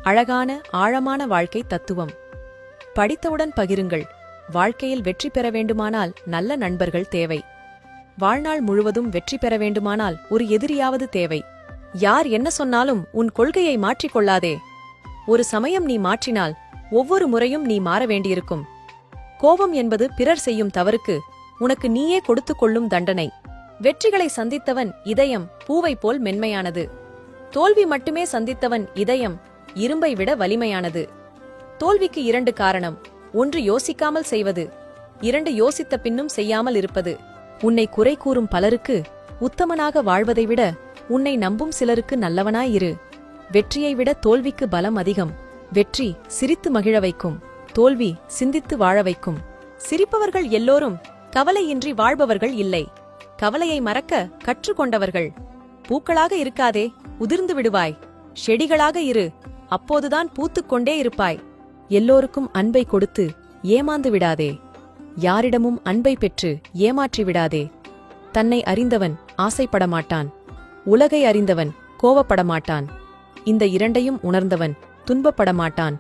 அழகான ஆழமான வாழ்க்கை தத்துவம். படித்தவுடன் பகிருங்கள். வாழ்க்கையில் வெற்றி பெற வேண்டுமானால் நல்ல நண்பர்கள் தேவை. வாழ்நாள் முழுவதும் வெற்றி பெற வேண்டுமானால் ஒரு எதிரியாவது தேவை. யார் என்ன சொன்னாலும் உன் கொள்கையை மாற்றிக்கொள்ளாதே. ஒரு சமயம் நீ மாற்றினால் ஒவ்வொரு முறையும் நீ மாற வேண்டியிருக்கும். கோபம் என்பது பிறர் செய்யும் தவறுக்கு உனக்கு நீயே கொடுத்துக் கொள்ளும் தண்டனை. வெற்றிகளை சந்தித்தவன் இதயம் பூவை போல் மென்மையானது. தோல்வி மட்டுமே சந்தித்தவன் இதயம் இரும்பை விட வலிமையானது. தோல்விக்கு 2 காரணம். 1 யோசிக்காமல் செய்வது, 2 யோசித்த பின்னும் செய்யாமல் இருப்பது. உன்னை குறை கூறும் பலருக்கு உத்தமனாக வாழ்வதை விட உன்னை நம்பும் சிலருக்கு நல்லவனாயிரு. வெற்றியை விட தோல்விக்கு பலம் அதிகம். வெற்றி சிரித்து மகிழ வைக்கும், தோல்வி சிந்தித்து வாழ வைக்கும். சிரிப்பவர்கள் எல்லோரும் கவலையின்றி வாழ்பவர்கள் இல்லை. கவலையை மறக்க கற்றுக்கொண்டவர்கள். பூக்களாக இருக்காதே, உதிர்ந்து விடுவாய். செடிகளாக இரு, அப்போதுதான் பூத்துக்கொண்டே இருப்பாய். எல்லோருக்கும் அன்பை கொடுத்து ஏமாந்து விடாதே. யாரிடமும் அன்பை பெற்று ஏமாற்றி விடாதே. தன்னை அறிந்தவன் ஆசைப்படமாட்டான், உலகை அறிந்தவன் கோவப்படமாட்டான். இந்த 2ஐயும் உணர்ந்தவன் துன்பப்படமாட்டான்.